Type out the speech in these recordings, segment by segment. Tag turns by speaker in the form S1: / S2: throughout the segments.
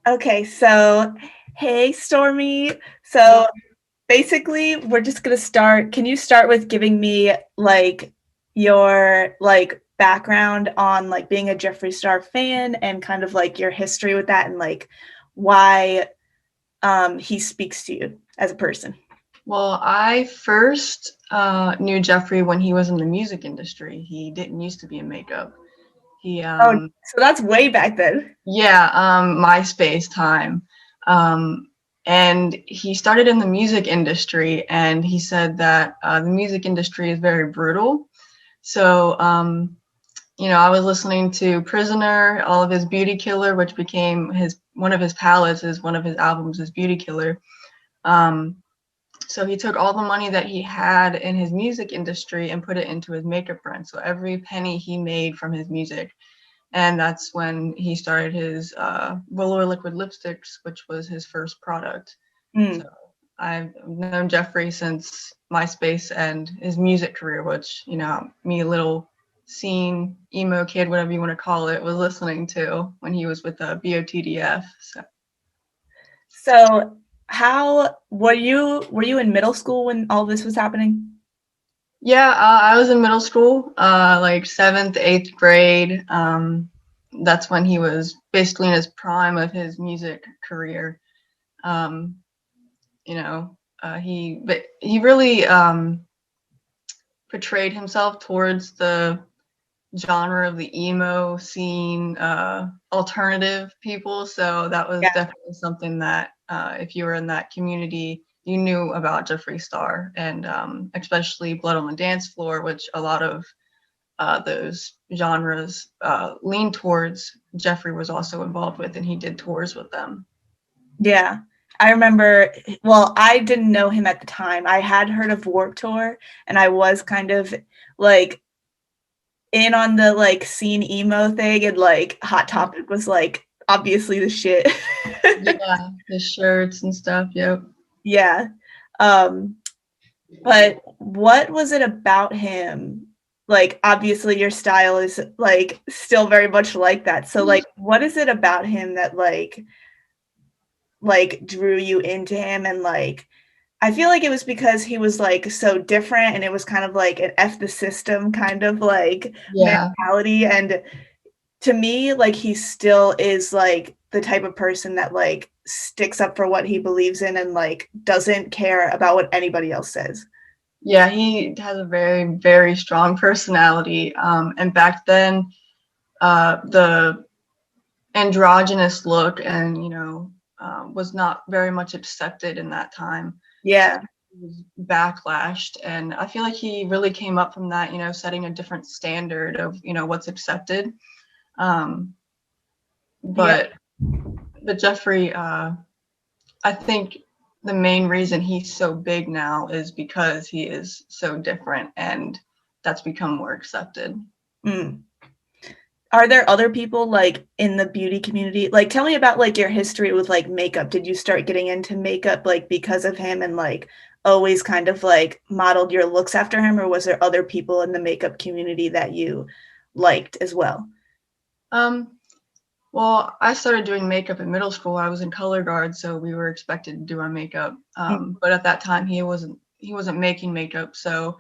S1: Okay, so hey, Stormie. So basically, we're just gonna start. Can you start with giving me like your like background on like being a Jeffree Star fan and kind of like your history with that and like why he speaks to you as a person?
S2: Well, I first knew Jeffree when he was in the music industry. He didn't used to be in makeup. He,
S1: Oh, so that's way back then.
S2: yeah, MySpace time. Um, and he started in the music industry, and he said that the music industry is very brutal. So, I was listening to Prisoner, all of his Beauty Killer, which became his one of his palettes, is one of his albums is Beauty Killer. Um, So he took all the money that he had in his music industry and put it into his makeup brand. So every penny he made from his music. And that's when he started his Velour liquid lipsticks, which was his first product. So
S1: Mm.
S2: I've known Jeffree since MySpace and his music career, which, me, a little scene emo kid, whatever you want to call it, was listening to when he was with BOTDF. So
S1: So how were you in middle school when all this was happening?
S2: yeah, I was in middle school, like seventh, eighth grade. That's when he was basically in his prime of his music career. Um, but he really portrayed himself towards the genre of the emo scene, alternative people. So that was
S1: Yeah.
S2: definitely something that, if you were in that community, you knew about Jeffree Star, and especially Blood on the Dance Floor, which a lot of those genres lean towards. Jeffree was also involved with, and he did tours with them.
S1: Yeah. I remember, well, I didn't know him at the time. I had heard of Warped Tour and I was kind of like in on the like scene emo thing and like Hot Topic was like obviously the shit.
S2: Yeah, his shirts and stuff. Yep.
S1: Yeah. Um but what was it about him? Like obviously your style is like still very much like that. So like what is it about him that like drew you into him and like I feel like it was because he was like so different and it was kind of like an F the system kind of like
S2: Yeah.
S1: mentality. And to me, like he still is like the type of person that like sticks up for what he believes in and like doesn't care about what anybody else says.
S2: Yeah, he has a very, very strong personality. And back then, the androgynous look and, was not very much accepted in that time. So
S1: Yeah.
S2: he was backlashed. And I feel like he really came up from that, setting a different standard of, what's accepted. Um,
S1: Yeah.
S2: but but Jeffree, I think the main reason he's so big now is because he is so different, and that's become more accepted.
S1: Mm. Are there other people like in the beauty community? Like tell me about like your history with like makeup. Did you start getting into makeup like because of him and like always kind of like modeled your looks after him or was there other people in the makeup community that you liked as well?
S2: Um, well, I started doing makeup in middle school. I was in color guard, so we were expected to do our makeup.
S1: Mm.
S2: But at that time, he wasn't making makeup. So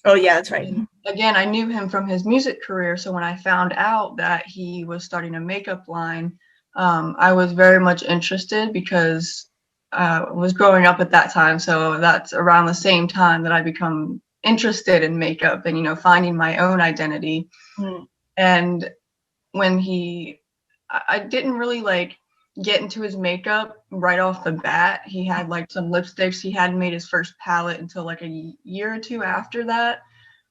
S1: Oh yeah, that's right.
S2: again, I knew him from his music career. So when I found out that he was starting a makeup line, I was very much interested because I was growing up at that time. So that's around the same time that I become interested in makeup and, finding my own identity.
S1: Mm.
S2: And when I didn't really like get into his makeup right off the bat. He had like some lipsticks. He hadn't made his first palette until like a year or two after that.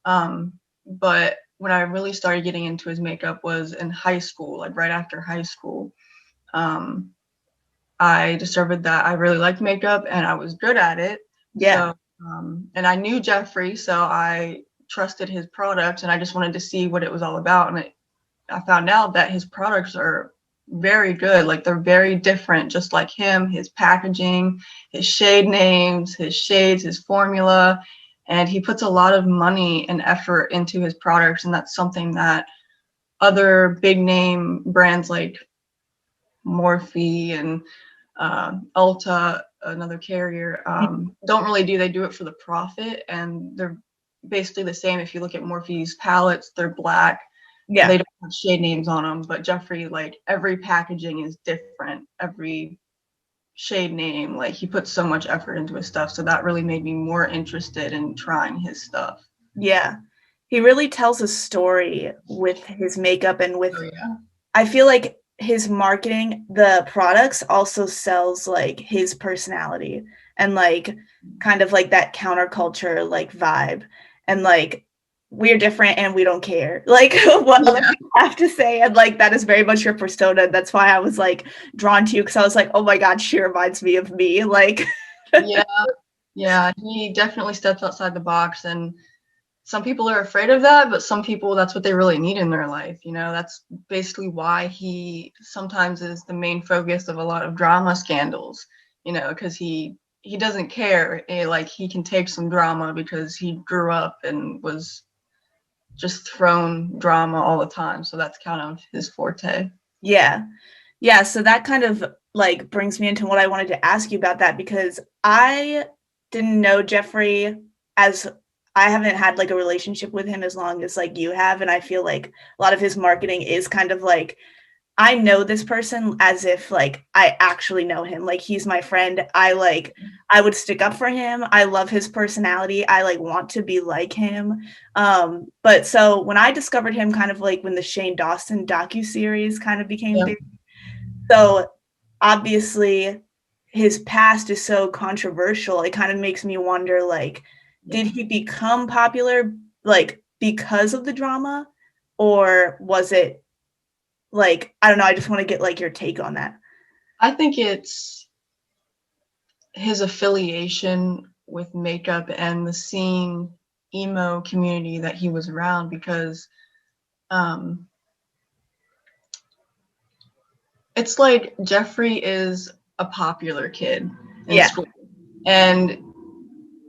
S2: But when I really started getting into his makeup was in high school, like right after high school. Um, I discovered that I really liked makeup and I was good at it.
S1: Yeah.
S2: And I knew Jeffree, so I trusted his products and I just wanted to see what it was all about. And I found out that his products are very good. Like they're very different, just like him, his packaging, his shade names, his shades, his formula. And he puts a lot of money and effort into his products. And that's something that other big name brands like Morphe and Ulta, another carrier, don't really they do it for the profit, and they're basically the same. If you look at Morphe's palettes, they're black.
S1: Yeah.
S2: They don't have shade names on them, but Jeffree, like, every packaging is different. Every shade name, like, he puts so much effort into his stuff, so that really made me more interested in trying his stuff.
S1: Yeah. He really tells a story with his makeup and with,
S2: Oh, yeah.
S1: I feel like his marketing, the products also sells like his personality and like kind of like that counterculture like vibe. And like we're different and we don't care. Like what other people have to say. And like that is very much your persona. That's why I was like drawn to you because I was like, oh my God, she reminds me of me. Like
S2: Yeah, he definitely steps outside the box, and some people are afraid of that, but some people, that's what they really need in their life. That's basically why he sometimes is the main focus of a lot of drama scandals, because he doesn't care. Like, he can take some drama because he grew up and was just thrown drama all the time. So that's kind of his forte.
S1: Yeah. Yeah. So that kind of like brings me into what I wanted to ask you about that because I didn't know Jeffree as I haven't had like a relationship with him as long as like you have. And I feel like a lot of his marketing is kind of like, I know this person as if like I actually know him. Like he's my friend. I would stick up for him. I love his personality. I like want to be like him. But so when I discovered him kind of like when the Shane Dawson docuseries kind of became big. So obviously his past is so controversial. It kind of makes me wonder like, did he become popular like because of the drama? Or was it like, I don't know, I just want to get like your take on that.
S2: I think it's his affiliation with makeup and the scene emo community that he was around, because it's like Jeffree is a popular kid in school. And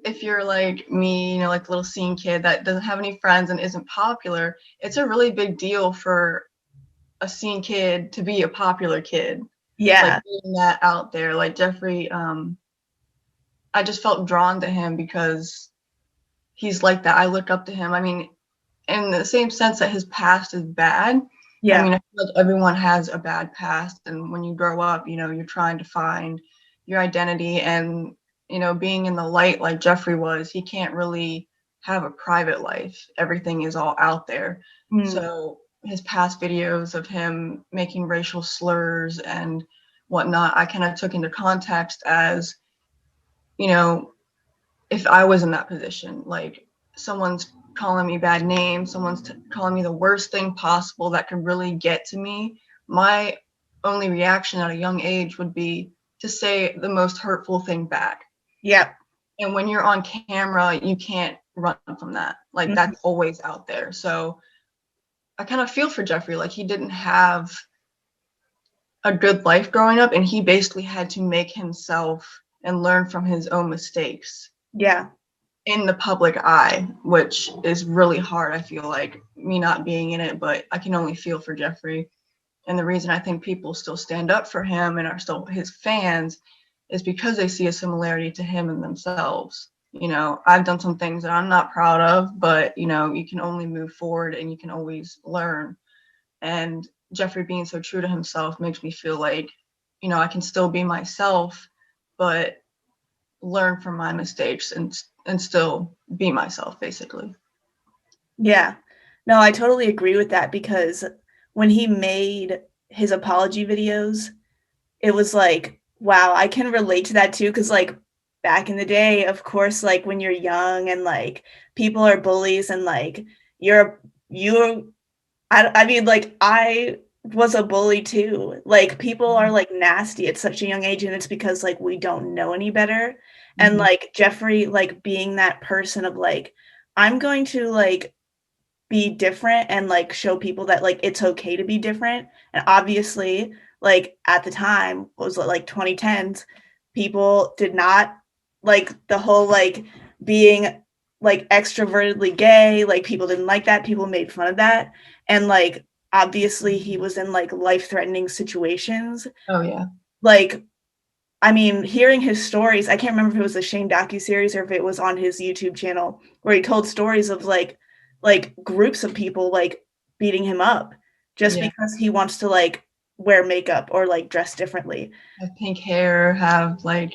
S2: if you're like me, like a little scene kid that doesn't have any friends and isn't popular, it's a really big deal for a scene kid to be a popular kid. Like, being that out there, like Jeffree, I just felt drawn to him because he's like that. I look up to him. I mean, in the same sense that his past is bad. I mean, I feel like everyone has a bad past, and when you grow up, you're trying to find your identity, and being in the light like Jeffree was, he can't really have a private life. Everything is all out there. So his past videos of him making racial slurs and whatnot, I kind of took into context as, if I was in that position, like, someone's calling me bad names, someone's calling me the worst thing possible that could really get to me, my only reaction at a young age would be to say the most hurtful thing back. And when you're on camera, you can't run from that. Like, that's always out there. So I kind of feel for Jeffree. Like, he didn't have a good life growing up, and he basically had to make himself and learn from his own mistakes. In the public eye, which is really hard. I feel like, me not being in it, but I can only feel for Jeffree. And the reason I think people still stand up for him and are still his fans is because they see a similarity to him and themselves. I've done some things that I'm not proud of, but you can only move forward and you can always learn. And Jeffree being so true to himself makes me feel like, I can still be myself, but learn from my mistakes and still be myself, basically.
S1: No, I totally agree with that because when he made his apology videos, it was like, wow, I can relate to that too. Cause like back in the day, of course, like when you're young and like people are bullies and like I mean, like I was a bully too. Like people are like nasty at such a young age and it's because like we don't know any better. And like Jeffree, like being that person of like, I'm going to like be different and like show people that like it's okay to be different. And obviously, like at the time, what was it, like 2010s, people did not like the whole like being like extrovertedly gay. Like people didn't like that. People made fun of that. And like obviously he was in like life-threatening situations.
S2: Oh yeah.
S1: Like, I mean, hearing his stories, I can't remember if it was a Shane docuseries or if it was on his YouTube channel where he told stories of like groups of people like beating him up just
S2: Yeah.
S1: because he wants to like wear makeup or like dress differently.
S2: Have pink hair, have like,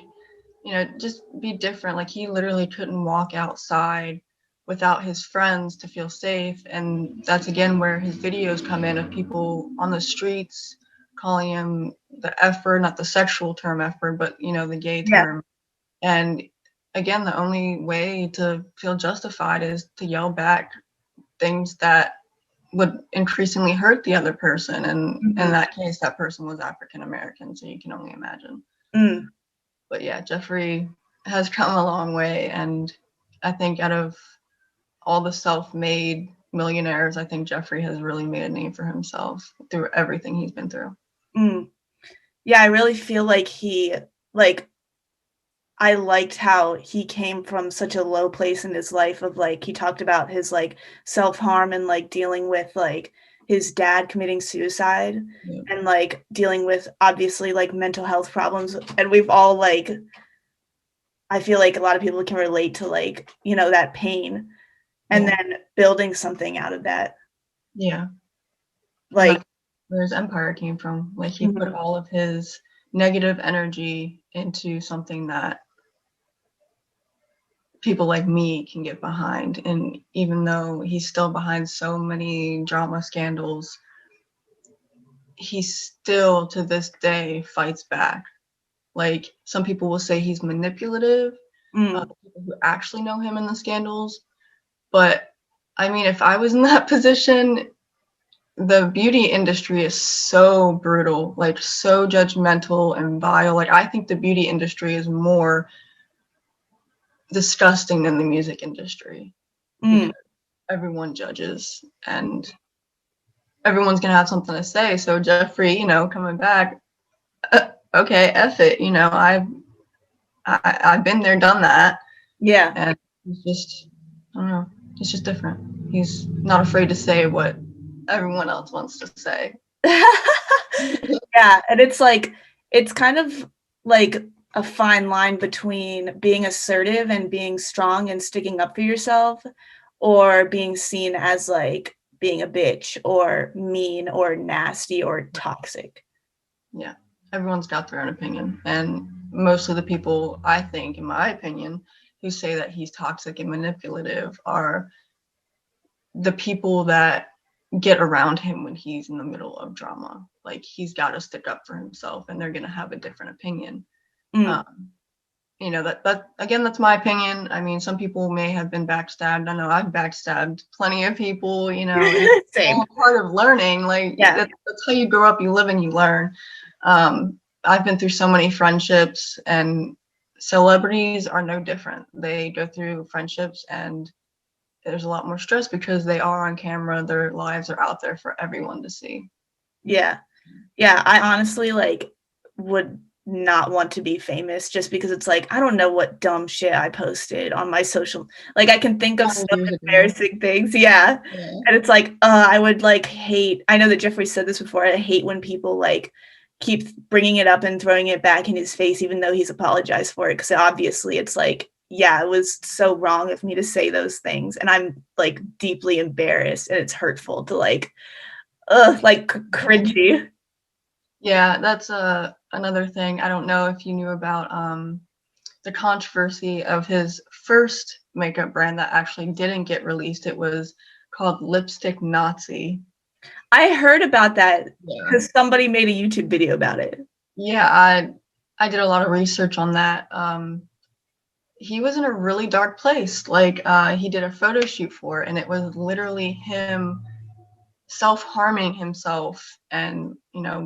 S2: just be different. Like he literally couldn't walk outside without his friends to feel safe. And that's again where his videos come in of people on the streets calling him the F word, not the sexual term F word, but the gay
S1: Yeah.
S2: term. And again, the only way to feel justified is to yell back things that would increasingly hurt the other person. And in that case, that person was African American, so you can only imagine. But yeah, Jeffree has come a long way, and I think out of all the self-made millionaires, I think Jeffree has really made a name for himself through everything he's been through.
S1: Yeah, I really feel like I liked how he came from such a low place in his life of like he talked about his like self-harm and like dealing with like his dad committing suicide and like dealing with obviously like mental health problems, and we've all like I feel like a lot of people can relate to like that pain and then building something out of that.
S2: Yeah.
S1: Like
S2: where his empire came from. Like he put all of his negative energy into something that people like me can get behind. And even though he's still behind so many drama scandals, he still to this day fights back. Like some people will say he's manipulative, people who actually know him in the scandals. But I mean, if I was in that position, the beauty industry is so brutal, like so judgmental and vile. Like I think the beauty industry is more disgusting than the music industry because everyone judges and everyone's gonna have something to say. So Jeffree, coming back, okay, F it. I've been there, done that.
S1: Yeah.
S2: And it's just, I don't know, it's just different. He's not afraid to say what everyone else wants to say.
S1: Yeah, and it's kind of like a fine line between being assertive and being strong and sticking up for yourself, or being seen as like being a bitch or mean or nasty or toxic.
S2: Yeah, everyone's got their own opinion, and most of the people, I think, in my opinion, who say that he's toxic and manipulative are the people that get around him when he's in the middle of drama. Like he's got to stick up for himself, and they're gonna have a different opinion. That again, that's my opinion. I mean, some people may have been backstabbed. I know I've backstabbed plenty of people. It's all part of learning. Like that's how you grow up. You live and you learn. I've been through so many friendships, and celebrities are no different. They go through friendships, and there's a lot more stress because they are on camera. Their lives are out there for everyone to see.
S1: Yeah. I honestly like would not want to be famous just because it's like I don't know what dumb shit I posted on my social, like I can think of some embarrassing things. And it's like I would like hate, I know that Jeffree said this before, I hate when people like keep bringing it up and throwing it back in his face even though he's apologized for it, because obviously it's like, yeah, it was so wrong of me to say those things and I'm like deeply embarrassed and it's hurtful to like cringy.
S2: Yeah, that's another thing. I don't know if you knew about the controversy of his first makeup brand that actually didn't get released. It was called Lipstick Nazi.
S1: I heard about that because somebody made a YouTube video about it.
S2: Yeah, I did a lot of research on that. He was in a really dark place. Like he did a photo shoot for it, and it was literally him self-harming himself, and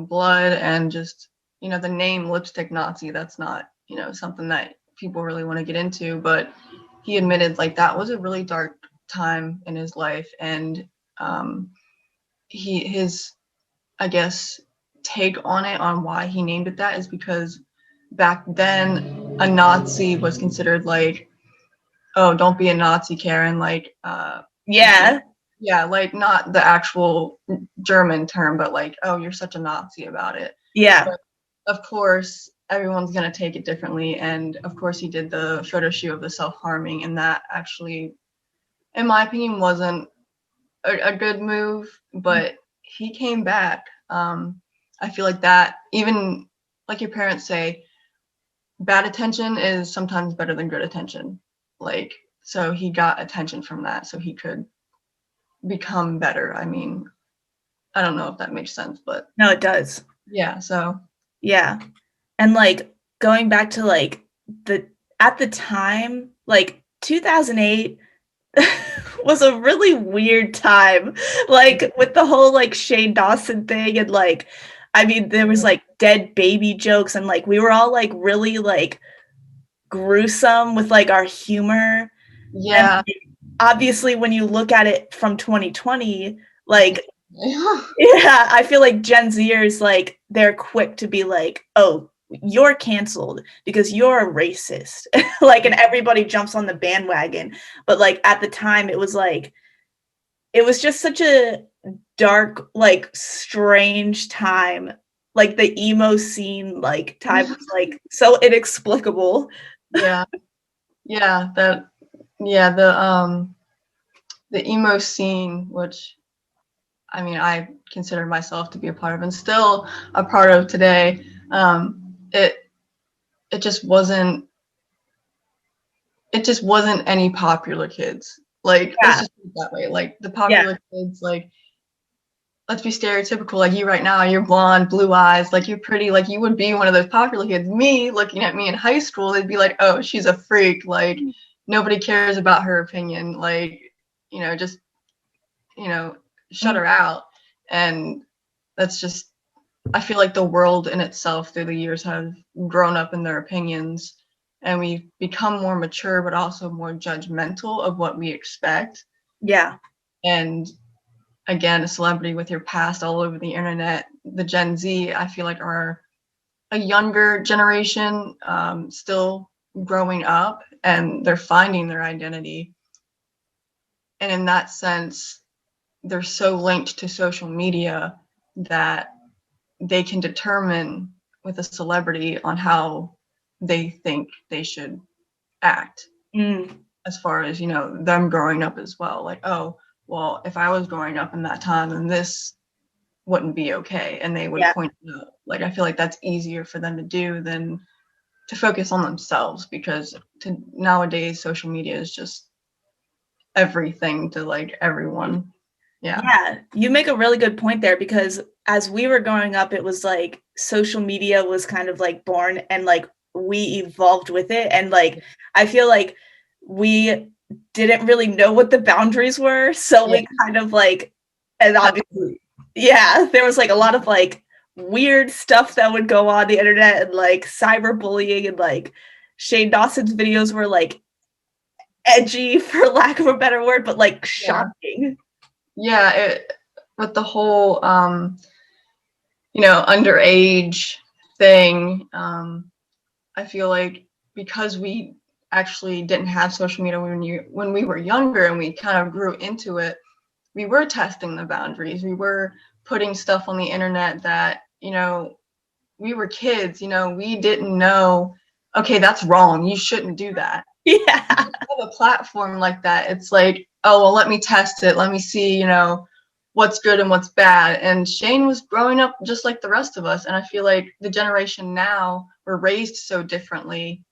S2: blood, and just the name Lipstick Nazi, that's not something that people really want to get into, but he admitted like that was a really dark time in his life. And his I guess take on it, on why he named it that, is because back then a Nazi was considered like, oh, don't be a Nazi, Karen, like Yeah, like not the actual German term, but like, oh, you're such a Nazi about it.
S1: Yeah.
S2: But of course, everyone's gonna take it differently. And of course, he did the photo shoot of the self-harming, and that actually, in my opinion, wasn't a good move. But he came back. I feel like that, even like your parents say, bad attention is sometimes better than good attention. Like, so he got attention from that, so he could become better. I mean, I don't know if that makes sense, but
S1: No, it does.
S2: yeah, so
S1: Yeah. And like going back to like the at the time, like 2008 was a really weird time. Like with the whole like Shane Dawson thing and like I mean there was like dead baby jokes and like we were all like really like gruesome with like our humor. And
S2: yeah.
S1: obviously when you look at it from 2020, like yeah, I feel like Gen Zers like they're quick to be like, "Oh, you're canceled because you're a racist." Like and everybody jumps on the bandwagon. But like at the time it was like it was just such a dark, like strange time. Like the emo scene like time was like so inexplicable.
S2: Yeah, yeah, the emo scene, which I mean I consider myself to be a part of and still a part of today. It just wasn't any popular kids. Like, let's
S1: Yeah.
S2: just put it that way. Like the
S1: Yeah.
S2: popular kids, like, let's be stereotypical, like you right now, you're blonde, blue eyes, like you're pretty, like you would be one of those popular kids. Me, looking at me in high school, they'd be like, oh, she's a freak, like nobody cares about her opinion, like, just, you know, shut
S1: Mm,
S2: her out. And that's just, I feel like the world in itself through the years have grown up in their opinions, and we've become more mature, but also more judgmental of what we expect.
S1: yeah.
S2: And again, a celebrity with your past all over the internet. The Gen Z, I feel like, are a younger generation, still growing up, and they're finding their identity. And in that sense, they're so linked to social media that they can determine with a celebrity on how they think they should act,
S1: Mm,
S2: as far as them growing up as well. Like, oh, well, if I was growing up in that time, then this wouldn't be okay, and they would
S1: yeah.
S2: point it out. Like, I feel like that's easier for them to do than to focus on themselves, because nowadays social media is just everything to like everyone. Yeah.
S1: Yeah, you make a really good point there because as we were growing up, it was like social media was kind of like born and like we evolved with it. And like I feel like we didn't really know what the boundaries were. So
S2: Yeah.
S1: we kind of like, and obviously, yeah, there was like a lot of like weird stuff that would go on the internet and like cyberbullying and like Shane Dawson's videos were like edgy for lack of a better word, but like
S2: Yeah.
S1: shocking.
S2: Yeah. With the whole, underage thing, I feel like because we actually didn't have social media when we were younger, and we kind of grew into it, we were testing the boundaries. We were putting stuff on the internet that, we were kids, we didn't know, okay, that's wrong. You shouldn't do that.
S1: Yeah.
S2: Have a platform like that, it's like, oh, well, let me test it. Let me see, what's good and what's bad. And Shane was growing up just like the rest of us. And I feel like the generation now were raised so differently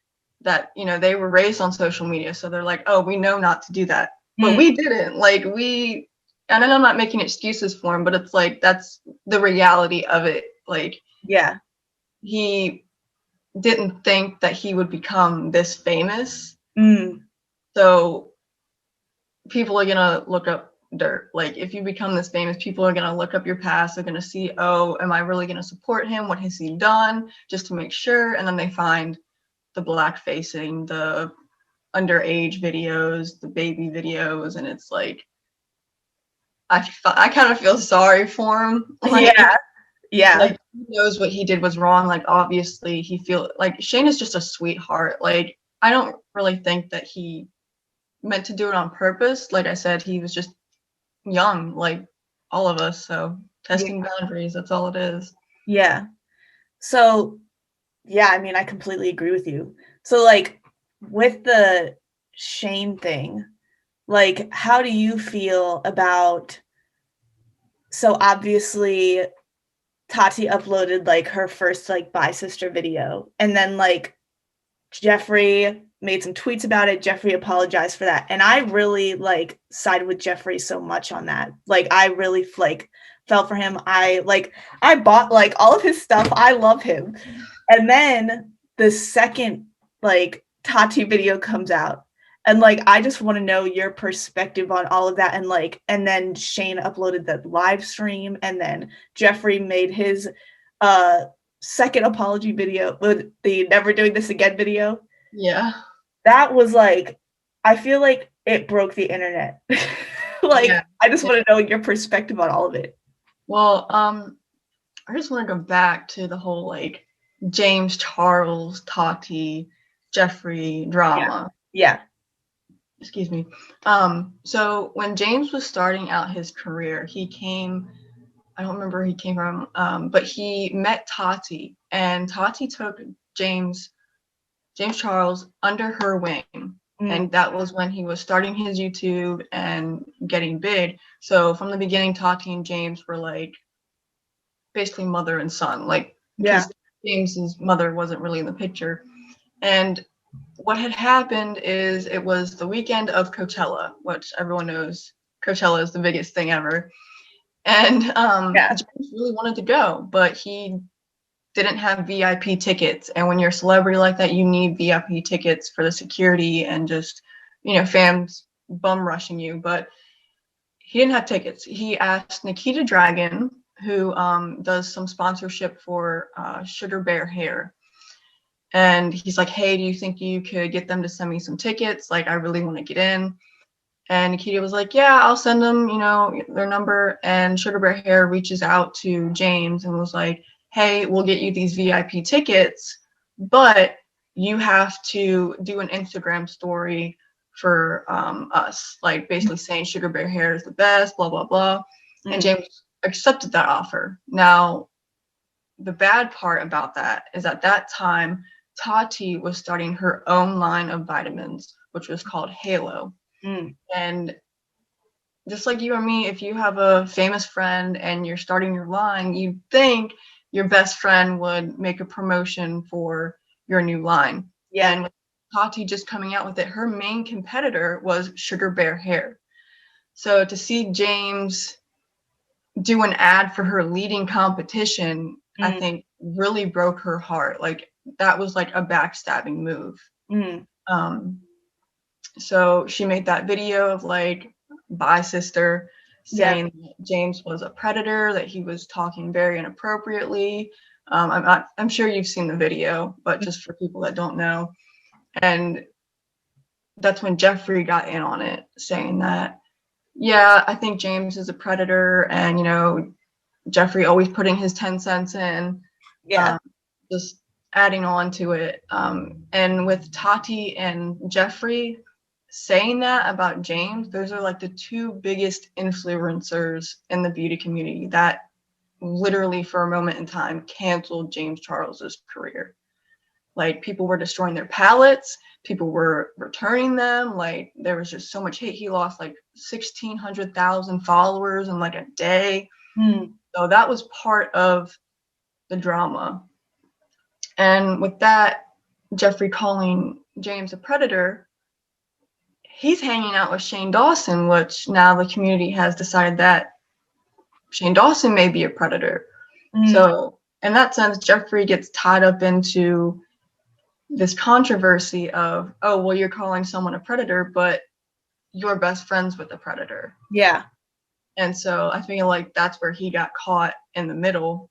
S2: that, they were raised on social media. So they're like, oh, we know not to do that. But
S1: Mm,
S2: we didn't. Like, and I'm not making excuses for him, but it's like, that's the reality of it. Like,
S1: yeah.
S2: he didn't think that he would become this famous.
S1: Mm,
S2: So people are gonna look up dirt. Like, if you become this famous, people are gonna look up your past. They're gonna see, oh, am I really gonna support him? What has he done? Just to make sure. And then they find the black facing, the underage videos, the baby videos, and it's like, I kind of feel sorry for him.
S1: yeah. Yeah.
S2: Like he knows what he did was wrong. Like, obviously he feel like Shane is just a sweetheart. Like, I don't really think that he meant to do it on purpose. Like I said, he was just young, like all of us. So testing boundaries, that's all it is.
S1: Yeah. So, yeah, I mean, I completely agree with you. So, like, with the Shane thing, like, how do you feel about, so obviously Tati uploaded like her first like Bi Sister video, and then like Jeffree made some tweets about it. Jeffree apologized for that. And I really like sided with Jeffree so much on that. Like I really like felt for him. I bought like all of his stuff. I love him. And then the second like Tati video comes out. And like I just want to know your perspective on all of that. And like, and then Shane uploaded the live stream, and then Jeffree made his second apology video with the Never Doing This Again video.
S2: Yeah.
S1: That was like, I feel like it broke the internet. Like, yeah. I just want to know your perspective on all of it.
S2: Well, I just want to go back to the whole like James Charles, Tati, Jeffree drama.
S1: Yeah.
S2: Excuse me. So when James was starting out his career, he came, I don't remember where he came from, but he met Tati, and Tati took James Charles under her wing. And that was when he was starting his YouTube and getting big. So from the beginning, Tati and James were like basically mother and son, like, because James's mother wasn't really in the picture. And what had happened is it was the weekend of Coachella, which everyone knows Coachella is the biggest thing ever. And James really wanted to go, but he didn't have VIP tickets. And when you're a celebrity like that, you need VIP tickets for the security and just, you know, fans bum rushing you. But he didn't have tickets. He asked Nikita Dragon, who does some sponsorship for Sugar Bear Hair. And he's like, hey, do you think you could get them to send me some tickets? Like, I really want to get in. And Nikita was like, yeah, I'll send them, you know, their number. And Sugar Bear Hair reaches out to James and was like, hey, we'll get you these VIP tickets, but you have to do an Instagram story for us, like basically saying Sugar Bear Hair is the best, blah, blah, blah. And James accepted that offer. Now, the bad part about that is at that time, Tati was starting her own line of vitamins, which was called Halo. And just like you or me, if you have a famous friend and you're starting your line, you'd think your best friend would make a promotion for your new line. Yeah. And with Tati just coming out with it, her main competitor was Sugar Bear Hair. So to see James do an ad for her leading competition, I think really broke her heart. Like, that was like a backstabbing move. So she made that video of like Bi Sister saying that James was a predator, that he was talking very inappropriately. I'm sure you've seen the video, but just for people that don't know. And that's when Jeffree got in on it, saying that, yeah, I think James is a predator, and, you know, Jeffree always putting his 10 cents in, just adding on to it. And with Tati and Jeffree saying that about James, those are like the two biggest influencers in the beauty community that literally for a moment in time canceled James Charles's career. Like, people were destroying their palettes, people were returning them, like there was just so much hate. He lost like 1,600,000 followers in like a day. So that was part of the drama. And with that, Jeffree calling James a predator, he's hanging out with Shane Dawson, which now the community has decided that Shane Dawson may be a predator. So in that sense, Jeffree gets tied up into this controversy of, oh, well, you're calling someone a predator, but you're best friends with the predator.
S1: Yeah.
S2: And so I feel like that's where he got caught in the middle.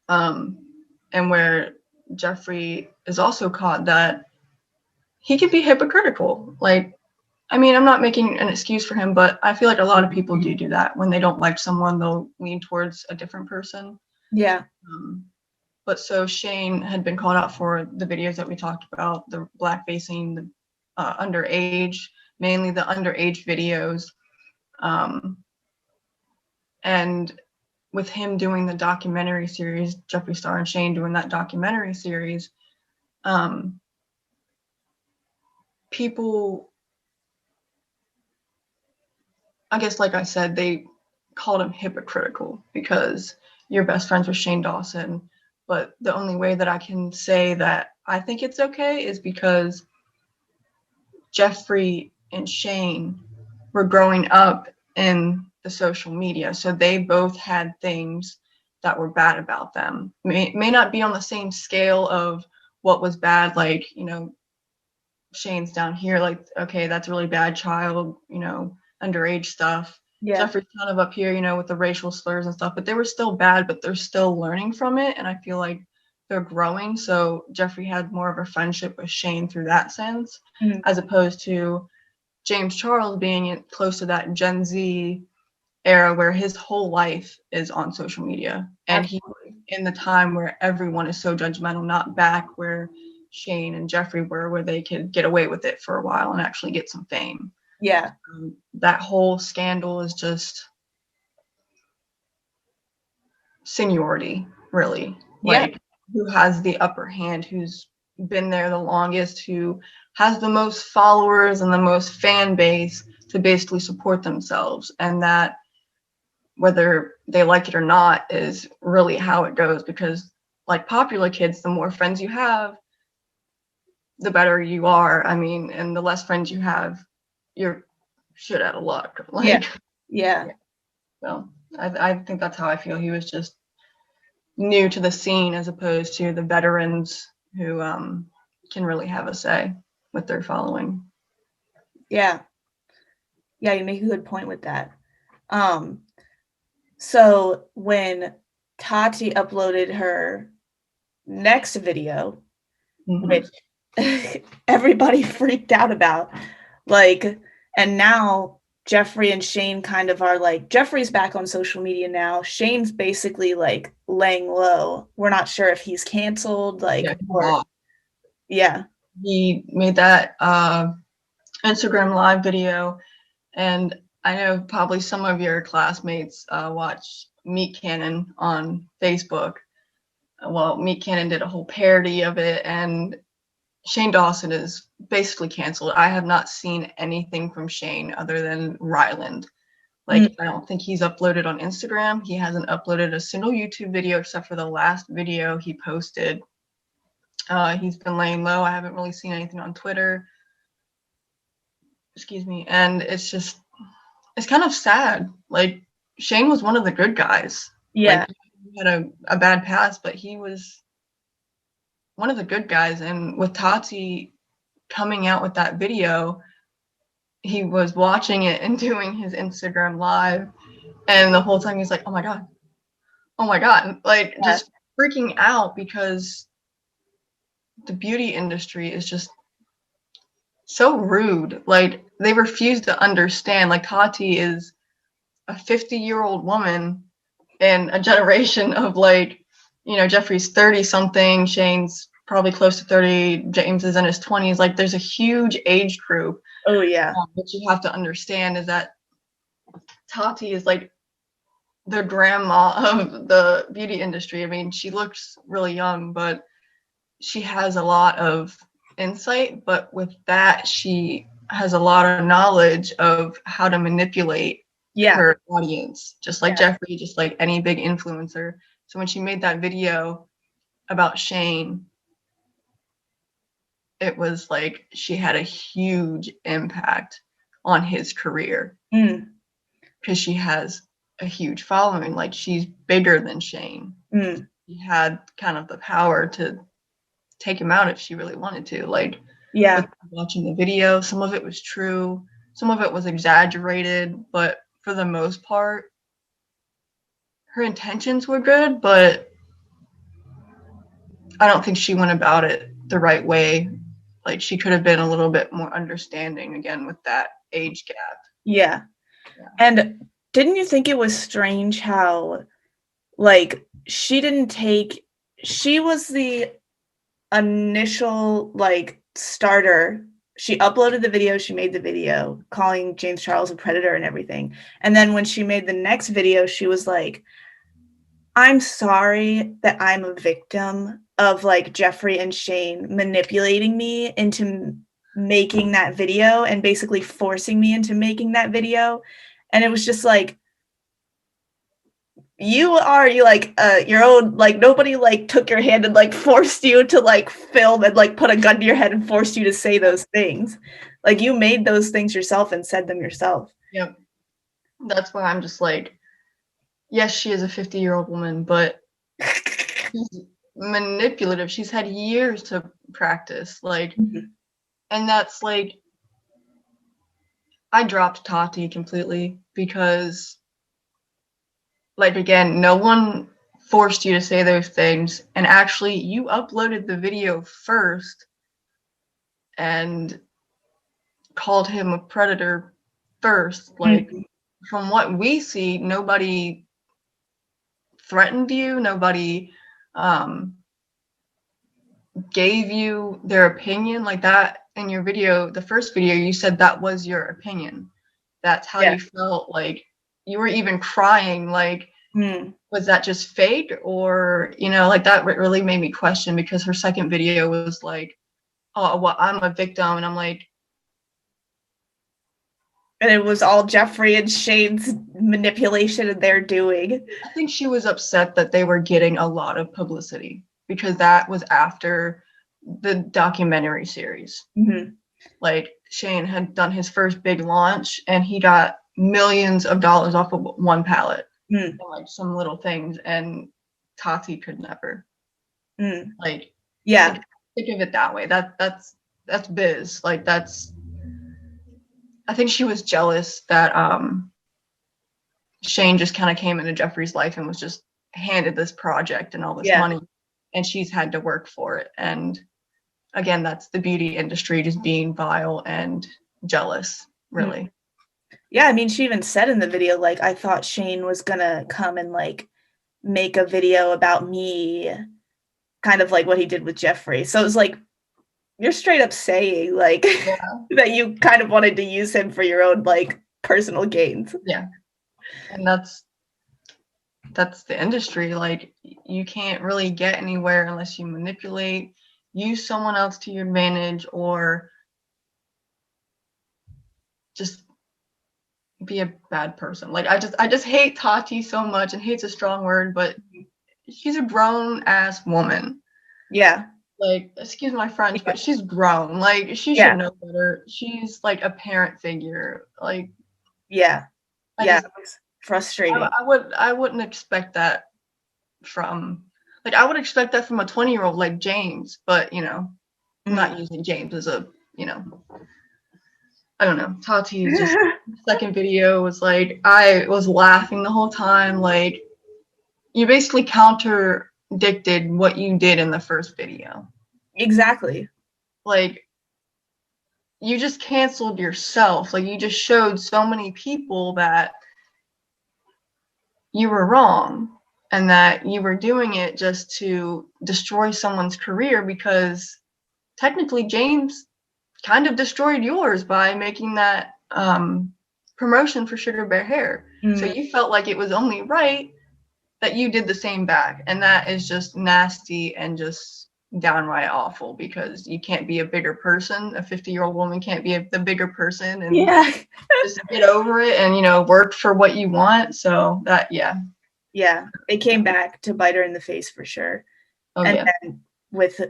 S2: And where Jeffree is also caught that he can be hypocritical. Like, I mean, I'm not making an excuse for him, but I feel like a lot of people do that. When they don't like someone, they'll lean towards a different person.
S1: Yeah.
S2: But so Shane had been called out for the videos that we talked about, the blackfacing, the underage, mainly the underage videos. And with him doing the documentary series, Jeffree Star and Shane doing that documentary series, people, I guess, like I said, they called him hypocritical because you're best friends with Shane Dawson. But the only way that I can say that I think it's okay is because Jeffree and Shane were growing up in the social media. So they both had things that were bad about them. May not be on the same scale of what was bad, like, Shane's down here, like, okay, that's really bad child, underage stuff.
S1: Yeah.
S2: Jeffree's kind of up here, with the racial slurs and stuff, but they were still bad, but they're still learning from it. And I feel like they're growing. So Jeffree had more of a friendship with Shane through that sense, as opposed to James Charles being close to that Gen Z era where his whole life is on social media. And he, in the time where everyone is so judgmental, not back where Shane and Jeffree were, where they could get away with it for a while and actually get some fame.
S1: Yeah.
S2: That whole scandal is just seniority, really.
S1: Yeah.
S2: Like, who has the upper hand, who's been there the longest, who has the most followers and the most fan base to basically support themselves. And that, whether they like it or not, is really how it goes. Because, like popular kids, the more friends you have, the better you are. I mean, and the less friends you have, you're shit out of luck. Like,
S1: yeah.
S2: So I think that's how I feel. He was just new to the scene as opposed to the veterans who can really have a say with their following.
S1: Yeah. Yeah, you make a good point with that. So when Tati uploaded her next video, which everybody freaked out about, like, and now Jeffree and Shane kind of are like, Jeffree's back on social media now. Shane's basically like laying low. We're not sure if he's canceled,
S2: He made that Instagram live video, and I know probably some of your classmates watch Meat Cannon on Facebook. Well, Meat Cannon did a whole parody of it, and Shane Dawson is basically canceled. I have not seen anything from Shane other than Ryland. Like, I don't think he's uploaded on Instagram. He hasn't uploaded a single YouTube video except for the last video he posted. He's been laying low. I haven't really seen anything on Twitter. Excuse me. And it's kind of sad. Like, Shane was one of the good guys.
S1: Yeah.
S2: Like, he had a bad past, but he was one of the good guys. And with Tati coming out with that video, he was watching it and doing his Instagram live, and the whole time he's like, oh my god, like, just freaking out because the beauty industry is just so rude. Like, they refuse to understand. Like, Tati is a 50-year-old woman in a generation of, like, Jeffree's 30 something, Shane's probably close to 30, James is in his 20s. Like, there's a huge age group.
S1: Oh yeah.
S2: What you have to understand is that Tati is like the grandma of the beauty industry. I mean, she looks really young, but she has a lot of insight. But with that, she has a lot of knowledge of how to manipulate her audience, just like Jeffree, just like any big influencer. So when she made that video about Shane, it was like she had a huge impact on his career because she has a huge following. Like, she's bigger than Shane. She had kind of the power to take him out if she really wanted to. Like, watching the video, some of it was true, some of it was exaggerated, but for the most part, her intentions were good, but I don't think she went about it the right way. Like, she could have been a little bit more understanding, again, with that age gap.
S1: Yeah. And didn't you think it was strange how, like, she was the initial, like, starter she uploaded the video, she made the video calling James Charles a predator and everything. And then when she made the next video, she was like, I'm sorry that I'm a victim of like Jeffree and Shane manipulating me into making that video and basically forcing me into making that video. And it was just like, you like your own, like nobody like took your hand and like forced you to like film and like put a gun to your head and forced you to say those things. Like you made those things yourself and said them yourself.
S2: Yep. That's why I'm just like, yes, she is a 50-year-old woman, but she's manipulative. She's had years to practice, like, and that's like, I dropped Tati completely because, like, again, no one forced you to say those things, and actually, you uploaded the video first and called him a predator first. Like, from what we see, nobody threatened you, nobody gave you their opinion like that. In your video, the first video, you said that was your opinion. That's how you felt. Like, you were even crying. Like, was that just fake? Or, you know, like, that really made me question, because her second video was like, oh, well, I'm a victim. And I'm like,
S1: and it was all Jeffree and Shane's manipulation and their doing.
S2: I think she was upset that they were getting a lot of publicity, because that was after the documentary series. Like, Shane had done his first big launch and he got millions of dollars off of one palette and like some little things, and Tati could never. Like, think of it that way. That's biz. Like, that's, I think she was jealous that Shane just kind of came into Jeffree's life and was just handed this project and all this money, and she's had to work for it. And again, that's the beauty industry, just being vile and jealous, really.
S1: Yeah, I mean, she even said in the video, like, I thought Shane was gonna come and like make a video about me, kind of like what he did with Jeffree. So it was like, you're straight up saying like that you kind of wanted to use him for your own like personal gains.
S2: Yeah. And that's the industry. Like, you can't really get anywhere unless you manipulate, use someone else to your advantage, or just be a bad person. Like, I just hate Tati so much, and hate's a strong word, but she's a grown ass woman.
S1: Yeah.
S2: Like, excuse my French, but she's grown. Like, she should know better. She's like a parent figure. Like,
S1: it's frustrating.
S2: I wouldn't expect that from, like, I would expect that from a 20-year-old like James, but, you know, I'm not using James as a, you know, I don't know. Tati just second video was like, I was laughing the whole time. Like, you basically contradicted what you did in the first video.
S1: Exactly.
S2: Like, you just canceled yourself. Like, you just showed so many people that you were wrong and that you were doing it just to destroy someone's career, because technically James kind of destroyed yours by making that promotion for Sugar Bear Hair. So you felt like it was only right that you did the same back, and that is just nasty and just downright awful, because you can't be a bigger person. A 50-year-old woman can't be the bigger person and just get over it and, you know, work for what you want. So that,
S1: it came back to bite her in the face for sure. Then with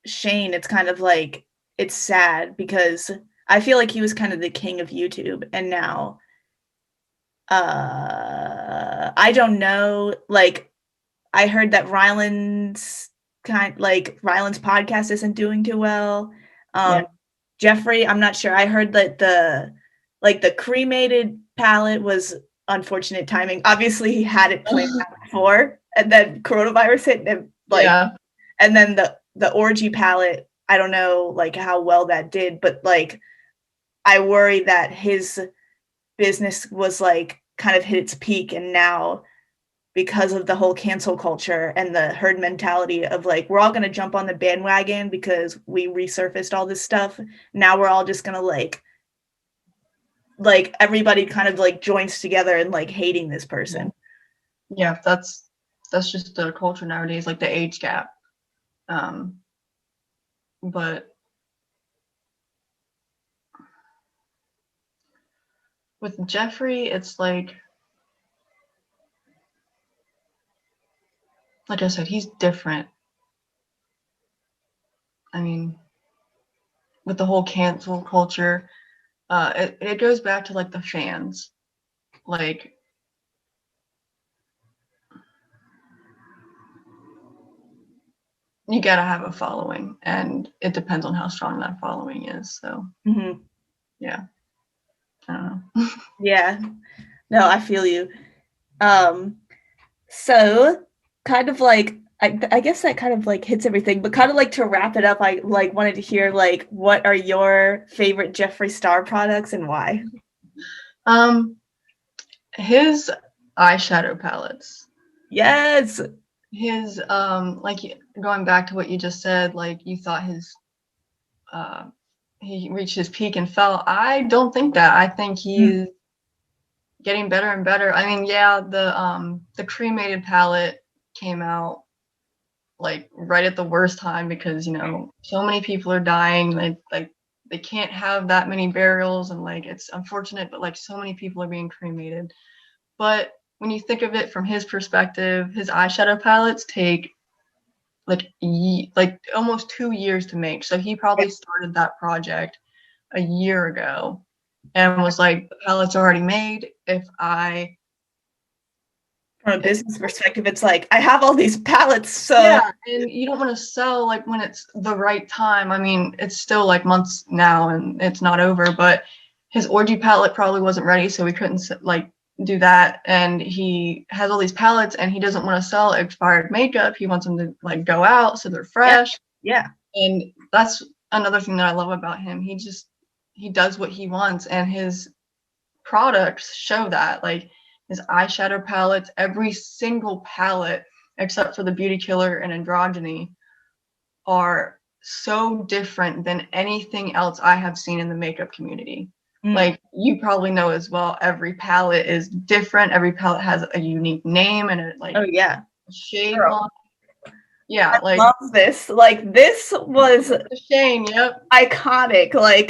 S1: Shane, it's kind of like, it's sad, because I feel like he was kind of the king of YouTube, and now I don't know, like, I heard that Ryland's podcast isn't doing too well. Jeffree, I'm not sure. I heard that the cremated palette was unfortunate timing. Obviously, he had it planned out before, and then coronavirus hit, and and then the orgy palette, I don't know like how well that did, but like I worry that his business was like kind of hit its peak, and now because of the whole cancel culture and the herd mentality of like, we're all going to jump on the bandwagon because we resurfaced all this stuff. Now we're all just going to like everybody kind of like joins together and like hating this person.
S2: Yeah, that's just the culture nowadays, like the age gap. But with Jeffree, it's like I said, he's different. I mean, with the whole cancel culture, it goes back to like the fans. Like, you gotta have a following, and it depends on how strong that following is. So, yeah, I don't know.
S1: Yeah, no, I feel you. So kind of like I guess that kind of like hits everything, but kind of like to wrap it up, I like wanted to hear like what are your favorite Jeffree Star products and why?
S2: His eyeshadow palettes.
S1: Yes.
S2: His like going back to what you just said, like you thought his he reached his peak and fell. I don't think that. I think he's getting better and better. I mean, yeah, the cremated palette came out like right at the worst time because, you know, so many people are dying. Like they can't have that many burials, and like it's unfortunate, but like so many people are being cremated. But when you think of it from his perspective, his eyeshadow palettes take like almost 2 years to make. So he probably started that project a year ago and was like, the palette's already made.
S1: From a business perspective, it's like I have all these palettes, so
S2: yeah, and you don't want to sell like when it's the right time. I mean, it's still like months now and it's not over, but his orgy palette probably wasn't ready, so we couldn't like do that. And he has all these palettes and he doesn't want to sell expired makeup. He wants them to like go out so they're fresh.
S1: Yeah.
S2: And that's another thing that I love about him. He does what he wants, and his products show that. Like his eyeshadow palettes, every single palette except for the Beauty Killer and Androgyny are so different than anything else I have seen in the makeup community. Like you probably know as well, every palette is different. Every palette has a unique name and a shade line. Yeah,
S1: I
S2: like
S1: love this. Like this was
S2: Shane, yep.
S1: Iconic. Like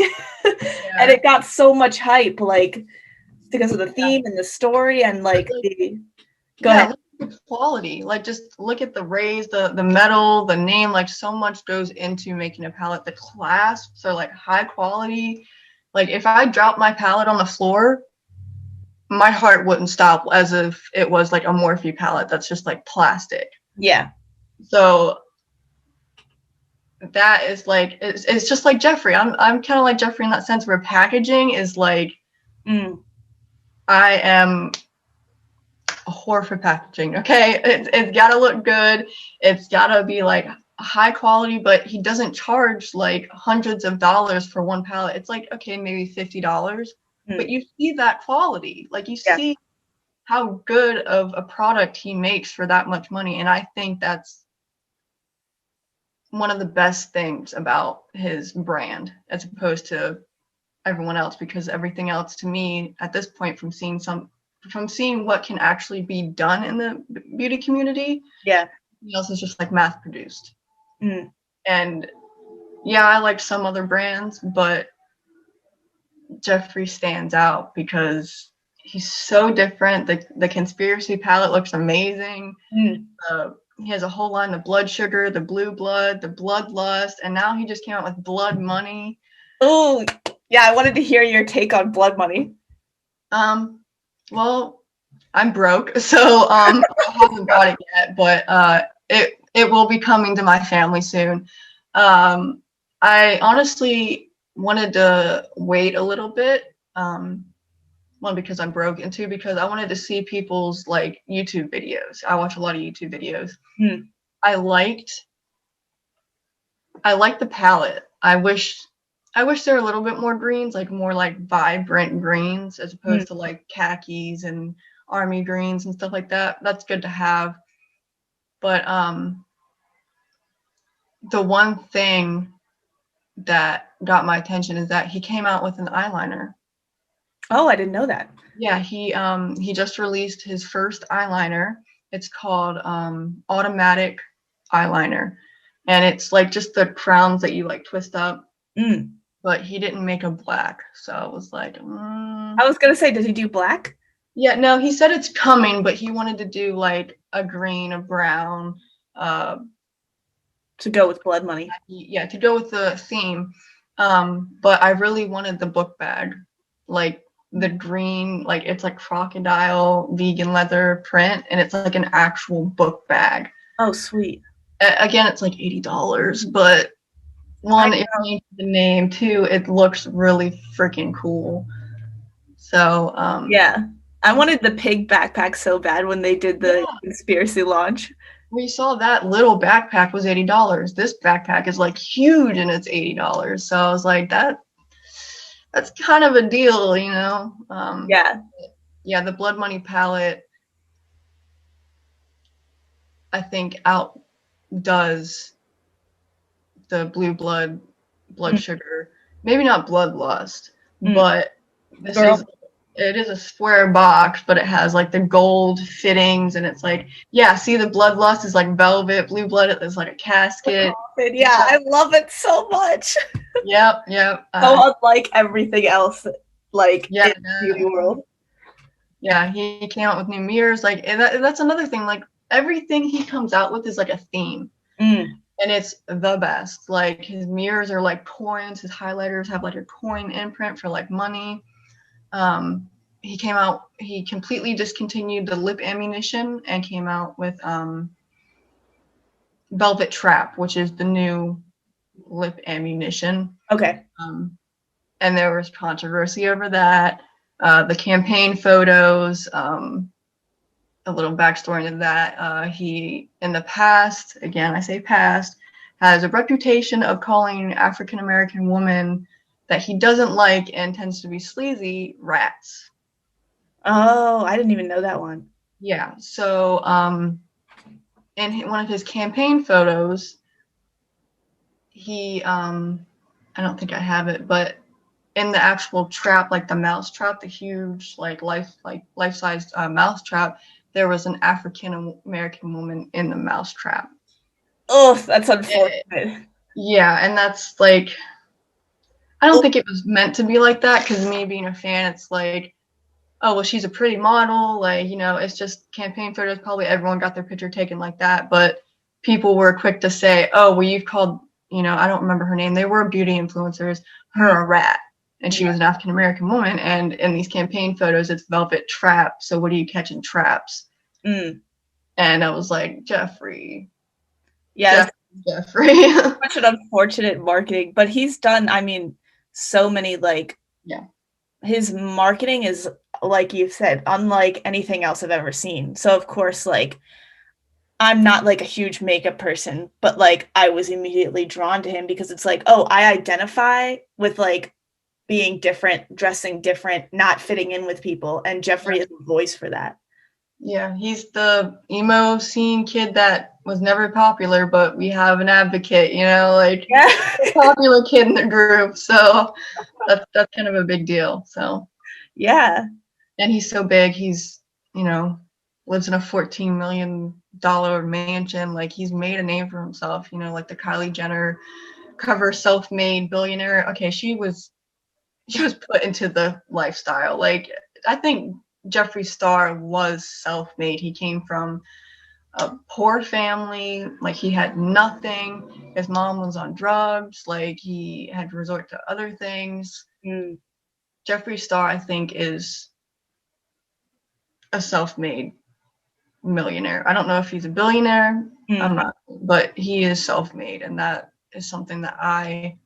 S1: and it got so much hype, like because of the theme and the story and like the go ahead.
S2: Look at the quality. Like just look at the rays, the metal, the name, like so much goes into making a palette. The clasps are like high quality. Like if I dropped my palette on the floor, my heart wouldn't stop as if it was like a Morphe palette that's just like plastic.
S1: Yeah.
S2: So that is like it's just like Jeffree. I'm kind of like Jeffree in that sense where packaging is like I am a whore for packaging. Okay, it's gotta look good. It's gotta be like high quality, but he doesn't charge like hundreds of dollars for one palette. It's like, okay, maybe $50, but you see that quality. Like you see how good of a product he makes for that much money, and I think that's one of the best things about his brand as opposed to everyone else, because everything else to me at this point, from seeing what can actually be done in the beauty community, everything else is just like mass produced. And yeah, I like some other brands, but Jeffree stands out because he's so different. The Conspiracy palette looks amazing. He has a whole line of Blood Sugar, the Blue Blood, the Bloodlust, and now he just came out with Blood Money.
S1: Oh, yeah, I wanted to hear your take on Blood Money.
S2: Well, I'm broke, so I haven't bought it yet, but it will be coming to my family soon. I honestly wanted to wait a little bit. One, because I'm broke, and two, because I wanted to see people's like YouTube videos. I watch a lot of YouTube videos. I liked the palette. I wish there were a little bit more greens, like more like vibrant greens, as opposed to like khakis and army greens and stuff like that. That's good to have. But the one thing that got my attention is that he came out with an eyeliner.
S1: Oh, I didn't know that.
S2: Yeah, he just released his first eyeliner. It's called automatic eyeliner, and it's like just the crowns that you like twist up. But he didn't make a black, so I was like,
S1: I was gonna say, did he do black?
S2: Yeah, no, he said it's coming, but he wanted to do like a green, a brown,
S1: to go with Blood Money.
S2: Yeah, to go with the theme. But I really wanted the book bag, like the green, like it's like crocodile vegan leather print, and it's like an actual book bag.
S1: Oh, sweet.
S2: Again, it's like $80, but one, it changed the name. Two, it looks really freaking cool. So
S1: yeah, I wanted the pig backpack so bad when they did the conspiracy launch.
S2: We saw that little backpack was $80. This backpack is like huge and it's $80. So I was like, that's kind of a deal, you know? Yeah, the Blood Money palette, I think, outdoes the Blue Blood Sugar. Maybe not Bloodlust, but it is a square box, but it has like the gold fittings, and it's like, yeah, see, the Bloodlust is like velvet, Blue Blood is like a casket.
S1: Yeah, I love it so much.
S2: Yep.
S1: So unlike everything else, like in the beauty world.
S2: Yeah, he came out with new mirrors, like, and that's another thing. Like everything he comes out with is like a theme, and it's the best. Like his mirrors are like coins, his highlighters have like a coin imprint for like money. He completely discontinued the lip ammunition and came out with Velvet Trap, which is the new lip ammunition.
S1: Okay.
S2: And there was controversy over that. The campaign photos, a little backstory into that. He, in the past, again, I say past, has a reputation of calling African American women that he doesn't like and tends to be sleazy rats.
S1: Oh, I didn't even know that one.
S2: Yeah. So, in one of his campaign photos, he, I don't think I have it, but in the actual trap, like the mouse trap, the huge, life-sized mouse trap, there was an African American woman in the mouse trap.
S1: Oh, that's unfortunate.
S2: Yeah, and that's like, I don't think it was meant to be like that, because me being a fan, it's like, oh, well, she's a pretty model, like, you know, it's just campaign photos, probably everyone got their picture taken like that, but people were quick to say, oh, well, you've called, you know, I don't remember her name, they were beauty influencers, her a rat, and she was an African American woman, and in these campaign photos, it's Velvet Trap, so what are you catching traps? And I was like, Jeffree.
S1: Yes.
S2: Jeffree.
S1: Such an unfortunate marketing, but he's done, I mean, so many, like, his marketing is, like you said, unlike anything else I've ever seen. So of course, like, I'm not like a huge makeup person, but like I was immediately drawn to him because it's like, oh, I identify with like being different, dressing different, not fitting in with people, and Jeffree is a voice for that.
S2: Yeah, he's the emo scene kid that was never popular, but we have an advocate, you know, like a popular kid in the group. So that's kind of a big deal. So
S1: yeah.
S2: And he's so big, he's, you know, lives in a $14 million mansion. Like he's made a name for himself, you know, like the Kylie Jenner cover self-made billionaire. Okay, she was put into the lifestyle. Like I think Jeffree Star was self-made. He came from a poor family, like he had nothing. His mom was on drugs, like he had to resort to other things. Jeffree Star, I think, is a self-made millionaire. I don't know if he's a billionaire. I'm not, but he is self-made, and that is something that I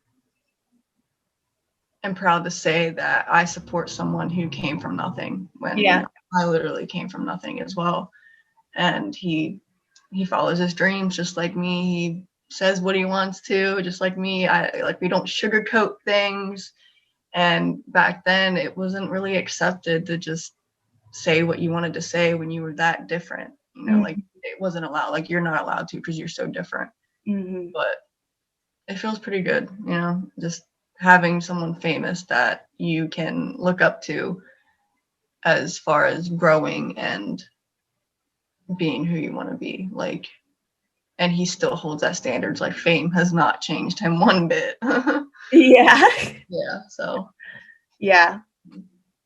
S2: am proud to say that I support someone who came from nothing when you know, I literally came from nothing as well. And he follows his dreams just like me. He says what he wants to, just like me. We don't sugarcoat things. And back then it wasn't really accepted to just say what you wanted to say when you were that different. You know, like it wasn't allowed. Like you're not allowed to because you're so different.
S1: Mm-hmm.
S2: But it feels pretty good, you know, just having someone famous that you can look up to as far as growing and being who you want to be. Like, and he still holds that standards. Like fame has not changed him one bit.
S1: Yeah.
S2: Yeah. So.
S1: Yeah.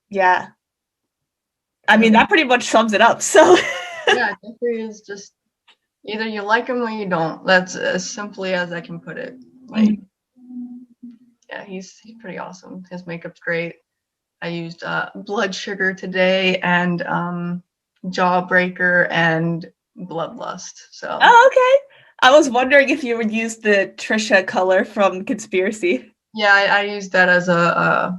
S1: Yeah. I mean, that pretty much sums it up. So.
S2: Yeah, Jeffree is just either you like him or you don't. That's as simply as I can put it. Like, yeah, he's pretty awesome. His makeup's great. I used blood sugar today and jawbreaker and bloodlust. So.
S1: Oh, okay. I was wondering if you would use the Trisha color from Conspiracy.
S2: Yeah, I used that as a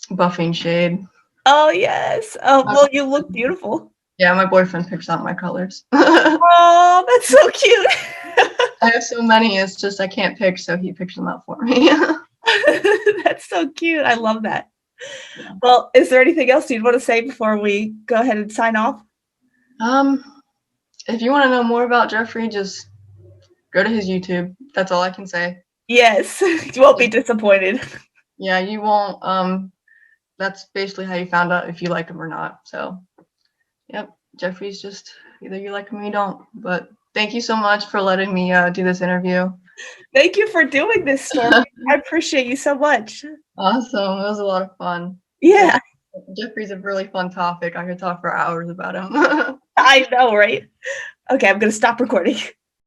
S2: buffing shade.
S1: Oh yes. Oh well, you look beautiful.
S2: Yeah, my boyfriend picks out my colors.
S1: Oh, that's so cute.
S2: I have so many, it's just I can't pick, so he picks them out for me.
S1: That's so cute. I love that.
S2: Yeah.
S1: Well, is there anything else you'd want to say before we go ahead and sign off?
S2: If you want to know more about Jeffree, just go to his YouTube. That's all I can say.
S1: Yes, you won't be disappointed.
S2: Yeah, you won't. That's basically how you found out if you like him or not. So, yep, Jeffree's just either you like him or you don't. But thank you so much for letting me do this interview.
S1: Thank you for doing this, Stormie. I appreciate you so much.
S2: Awesome. It was a lot of fun.
S1: Yeah.
S2: Jeffree's a really fun topic. I could talk for hours about him.
S1: I know, right? Okay, I'm going to stop recording.